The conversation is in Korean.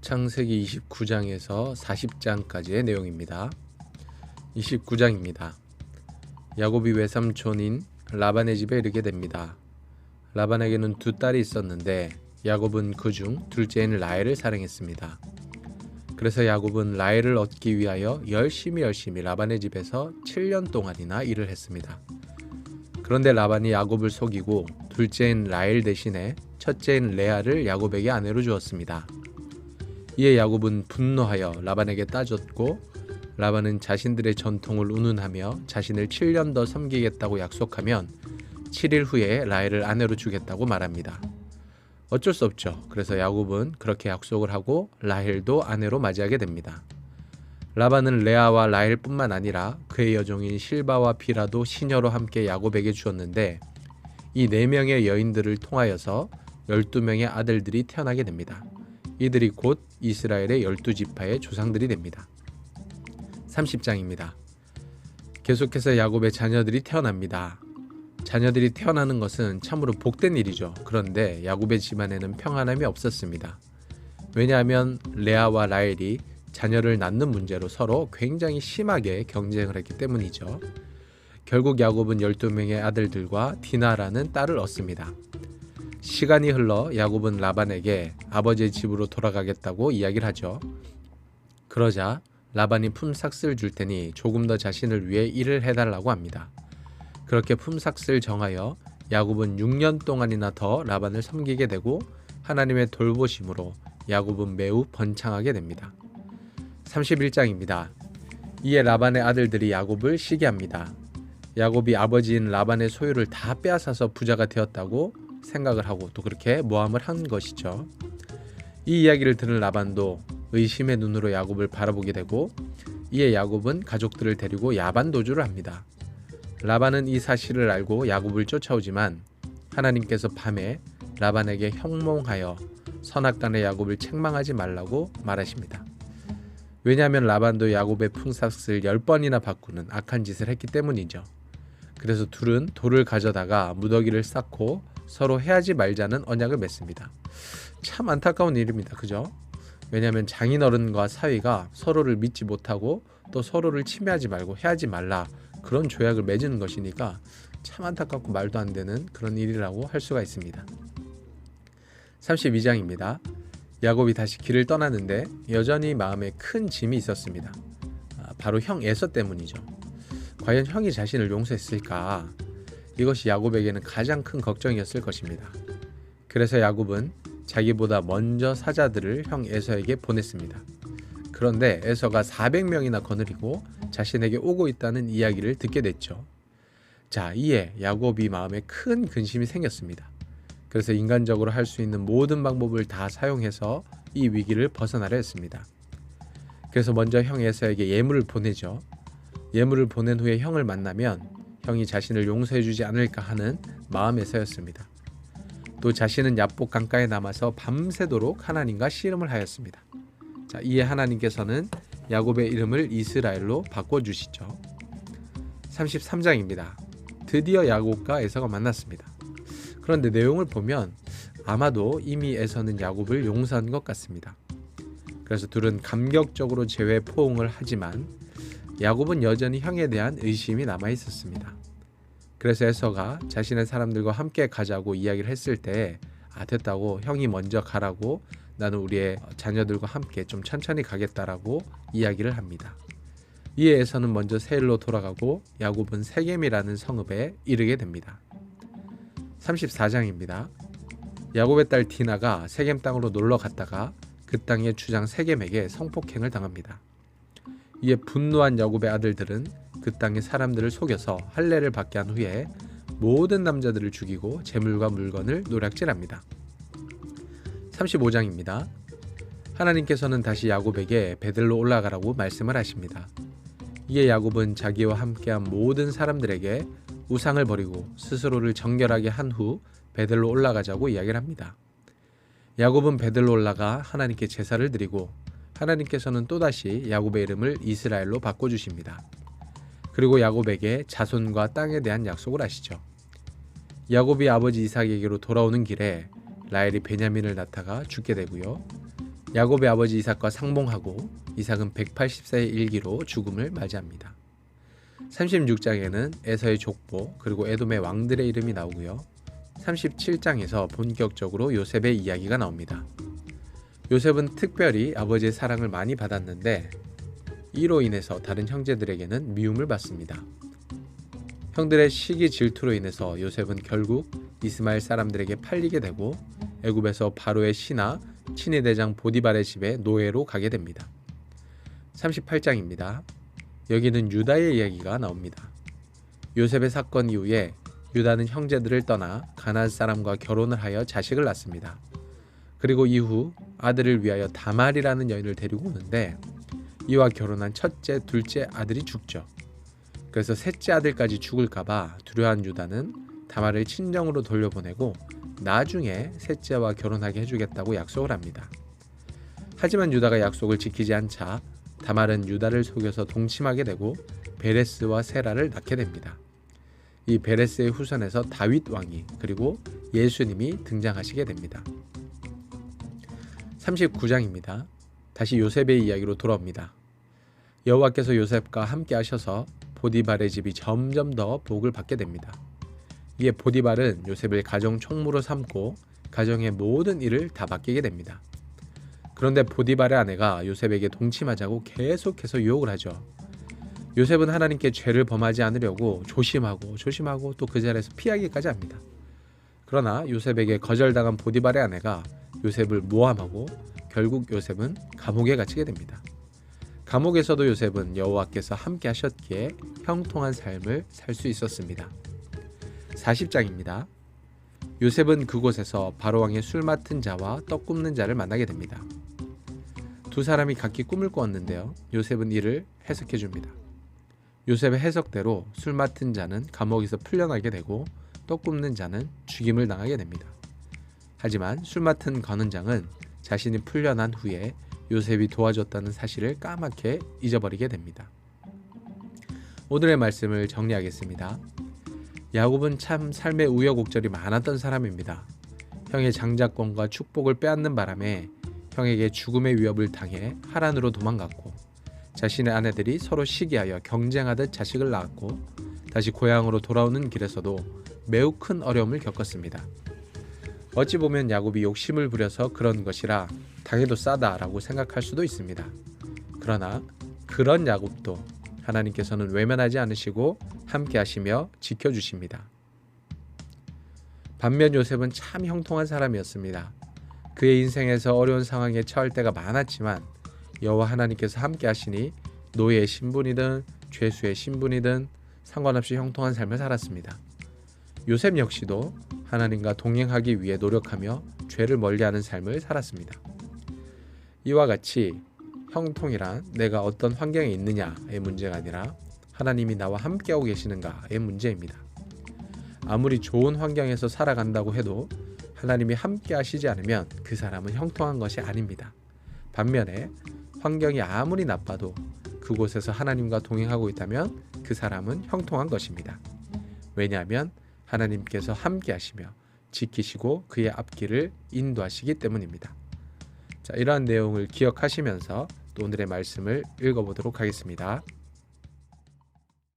창세기 29장에서 40장까지의 내용입니다. 29장입니다. 야곱이 외삼촌인 라반의 집에 이르게 됩니다. 라반에게는 두 딸이 있었는데 야곱은 그중 둘째인 라헬을 사랑했습니다. 그래서 야곱은 라헬을 얻기 위하여 열심히 라반의 집에서 7년 동안이나 일을 했습니다. 그런데 라반이 야곱을 속이고 둘째인 라헬 대신에 첫째인 레아를 야곱에게 아내로 주었습니다. 이에 야곱은 분노하여 라반에게 따졌고 라반은 자신들의 전통을 운운하며 자신을 7년 더 섬기겠다고 약속하면 7일 후에 라헬을 아내로 주겠다고 말합니다. 어쩔 수 없죠. 그래서 야곱은 그렇게 약속을 하고 라헬도 아내로 맞이하게 됩니다. 라반은 레아와 라헬뿐만 아니라 그의 여종인 실바와 비라도 시녀로 함께 야곱에게 주었는데 이 4명의 여인들을 통하여서 12명의 아들들이 태어나게 됩니다. 이들이 곧 이스라엘의 12지파의 조상들이 됩니다. 30장입니다. 계속해서 야곱의 자녀들이 태어납니다. 자녀들이 태어나는 것은 참으로 복된 일이죠. 그런데 야곱의 집안에는 평안함이 없었습니다. 왜냐하면 레아와 라헬이 자녀를 낳는 문제로 서로 굉장히 심하게 경쟁을 했기 때문이죠. 결국 야곱은 12명의 아들들과 디나라는 딸을 얻습니다. 시간이 흘러 야곱은 라반에게 아버지의 집으로 돌아가겠다고 이야기를 하죠. 그러자 라반이 품삯을 줄 테니 조금 더 자신을 위해 일을 해달라고 합니다. 그렇게 품삯을 정하여 야곱은 6년 동안이나 더 라반을 섬기게 되고 하나님의 돌보심으로 야곱은 매우 번창하게 됩니다. 31장입니다. 이에 라반의 아들들이 야곱을 시기합니다. 야곱이 아버지인 라반의 소유를 다 빼앗아서 부자가 되었다고 생각을 하고 또 그렇게 모함을 한 것이죠. 이 이야기를 들은 라반도 의심의 눈으로 야곱을 바라보게 되고 이에 야곱은 가족들을 데리고 야반 도주를 합니다. 라반은 이 사실을 알고 야곱을 쫓아오지만 하나님께서 밤에 라반에게 형몽하여 선악간의 야곱을 책망하지 말라고 말하십니다. 왜냐하면 라반도 야곱의 품삯을 10번이나 바꾸는 악한 짓을 했기 때문이죠. 그래서 둘은 돌을 가져다가 무더기를 쌓고 서로 해하지 말자는 언약을 맺습니다. 참 안타까운 일입니다. 그죠? 왜냐하면 장인어른과 사위가 서로를 믿지 못하고 또 서로를 침해하지 말고 해하지 말라 그런 조약을 맺은 것이니까 참 안타깝고 말도 안 되는 그런 일이라고 할 수가 있습니다. 32장입니다. 야곱이 다시 길을 떠나는데 여전히 마음에 큰 짐이 있었습니다. 바로 형 에서 때문이죠. 과연 형이 자신을 용서했을까? 이것이 야곱에게는 가장 큰 걱정이었을 것입니다. 그래서 야곱은 자기보다 먼저 사자들을 형 에서에게 보냈습니다. 그런데 에서가 400명이나 거느리고 자신에게 오고 있다는 이야기를 듣게 됐죠. 자, 이에 야곱이 마음에 큰 근심이 생겼습니다. 그래서 인간적으로 할 수 있는 모든 방법을 다 사용해서 이 위기를 벗어나려 했습니다. 그래서 먼저 형 에서에게 예물을 보내죠. 예물을 보낸 후에 형을 만나면 형이 자신을 용서해주지 않을까 하는 마음에서였습니다. 또 자신은 야복 강가에 남아서 밤새도록 하나님과 씨름을 하였습니다. 자, 이에 하나님께서는 야곱의 이름을 이스라엘로 바꿔주시죠. 33장입니다. 드디어 야곱과 에서가 만났습니다. 그런데 내용을 보면 아마도 이미 에서는 야곱을 용서한 것 같습니다. 그래서 둘은 감격적으로 재회 포옹을 하지만 야곱은 여전히 형에 대한 의심이 남아 있었습니다. 그래서 에서가 자신의 사람들과 함께 가자고 이야기를 했을 때 됐다고 형이 먼저 가라고 나는 우리의 자녀들과 함께 좀 천천히 가겠다라고 이야기를 합니다. 이에 에서는 먼저 세일로 돌아가고 야곱은 세겜이라는 성읍에 이르게 됩니다. 34장입니다. 야곱의 딸 디나가 세겜 땅으로 놀러 갔다가 그 땅의 주장 세겜에게 성폭행을 당합니다. 이에 분노한 야곱의 아들들은 그 땅의 사람들을 속여서 할례를 받게 한 후에 모든 남자들을 죽이고 재물과 물건을 노략질합니다. 35장입니다. 하나님께서는 다시 야곱에게 베들로 올라가라고 말씀을 하십니다. 이에 야곱은 자기와 함께한 모든 사람들에게 우상을 버리고 스스로를 정결하게 한 후 베들로 올라가자고 이야기를 합니다. 야곱은 베들로 올라가 하나님께 제사를 드리고 하나님께서는 또다시 야곱의 이름을 이스라엘로 바꿔주십니다. 그리고 야곱에게 자손과 땅에 대한 약속을 하시죠. 야곱이 아버지 이삭에게로 돌아오는 길에 라헬이 베냐민을 낳다가 죽게 되고요. 야곱의 아버지 이삭과 상봉하고 이삭은 180세의 일기로 죽음을 맞이합니다. 36장에는 에서의 족보 그리고 에돔의 왕들의 이름이 나오고요. 37장에서 본격적으로 요셉의 이야기가 나옵니다. 요셉은 특별히 아버지의 사랑을 많이 받았는데 이로 인해서 다른 형제들에게는 미움을 받습니다. 형들의 시기 질투로 인해서 요셉은 결국 이스마엘 사람들에게 팔리게 되고 애굽에서 바로의 신하 친위 대장 보디발의 집에 노예로 가게 됩니다. 38장입니다. 여기는 유다의 이야기가 나옵니다. 요셉의 사건 이후에 유다는 형제들을 떠나 가나안 사람과 결혼을 하여 자식을 낳습니다. 그리고 이후 아들을 위하여 다말이라는 여인을 데리고 오는데 이와 결혼한 첫째, 둘째 아들이 죽죠. 그래서 셋째 아들까지 죽을까봐 두려워한 유다는 다말을 친정으로 돌려보내고 나중에 셋째와 결혼하게 해주겠다고 약속을 합니다. 하지만 유다가 약속을 지키지 않자 다말은 유다를 속여서 동침하게 되고 베레스와 세라를 낳게 됩니다. 이 베레스의 후손에서 다윗 왕이 그리고 예수님이 등장하시게 됩니다. 39장입니다. 다시 요셉의 이야기로 돌아옵니다. 여호와께서 요셉과 함께 하셔서 보디발의 집이 점점 더 복을 받게 됩니다. 이에 보디발은 요셉을 가정 총무로 삼고 가정의 모든 일을 다 맡기게 됩니다. 그런데 보디발의 아내가 요셉에게 동침하자고 계속해서 유혹을 하죠. 요셉은 하나님께 죄를 범하지 않으려고 조심하고 또 그 자리에서 피하기까지 합니다. 그러나 요셉에게 거절당한 보디발의 아내가 요셉을 모함하고 결국 요셉은 감옥에 갇히게 됩니다. 감옥에서도 요셉은 여호와께서 함께 하셨기에 형통한 삶을 살 수 있었습니다. 40장입니다. 요셉은 그곳에서 바로왕의 술 맡은 자와 떡 굽는 자를 만나게 됩니다. 두 사람이 각기 꿈을 꾸었는데요. 요셉은 이를 해석해 줍니다. 요셉의 해석대로 술 맡은 자는 감옥에서 풀려나게 되고 떡 굽는 자는 죽임을 당하게 됩니다. 하지만 술 맡은 거는장은 자신이 풀려난 후에 요셉이 도와줬다는 사실을 까맣게 잊어버리게 됩니다. 오늘의 말씀을 정리하겠습니다. 야곱은 참 삶의 우여곡절이 많았던 사람입니다. 형의 장자권과 축복을 빼앗는 바람에 형에게 죽음의 위협을 당해 하란으로 도망갔고 자신의 아내들이 서로 시기하여 경쟁하듯 자식을 낳았고 다시 고향으로 돌아오는 길에서도 매우 큰 어려움을 겪었습니다. 어찌 보면 야곱이 욕심을 부려서 그런 것이라 당해도 싸다라고 생각할 수도 있습니다. 그러나 그런 야곱도 하나님께서는 외면하지 않으시고 함께 하시며 지켜주십니다. 반면 요셉은 참 형통한 사람이었습니다. 그의 인생에서 어려운 상황에 처할 때가 많았지만 여호와 하나님께서 함께 하시니 노예의 신분이든 죄수의 신분이든 상관없이 형통한 삶을 살았습니다. 요셉 역시도 하나님과 동행하기 위해 노력하며 죄를 멀리하는 삶을 살았습니다. 이와 같이 형통이란 내가 어떤 환경에 있느냐의 문제가 아니라 하나님이 나와 함께하고 계시는가의 문제입니다. 아무리 좋은 환경에서 살아간다고 해도 하나님이 함께 하시지 않으면 그 사람은 형통한 것이 아닙니다. 반면에 환경이 아무리 나빠도 그곳에서 하나님과 동행하고 있다면 그 사람은 형통한 것입니다. 왜냐하면 하나님께서 함께 하시며 지키시고 그의 앞길을 인도하시기 때문입니다. 자, 이러한 내용을 기억하시면서 또 오늘의 말씀을 읽어보도록 하겠습니다.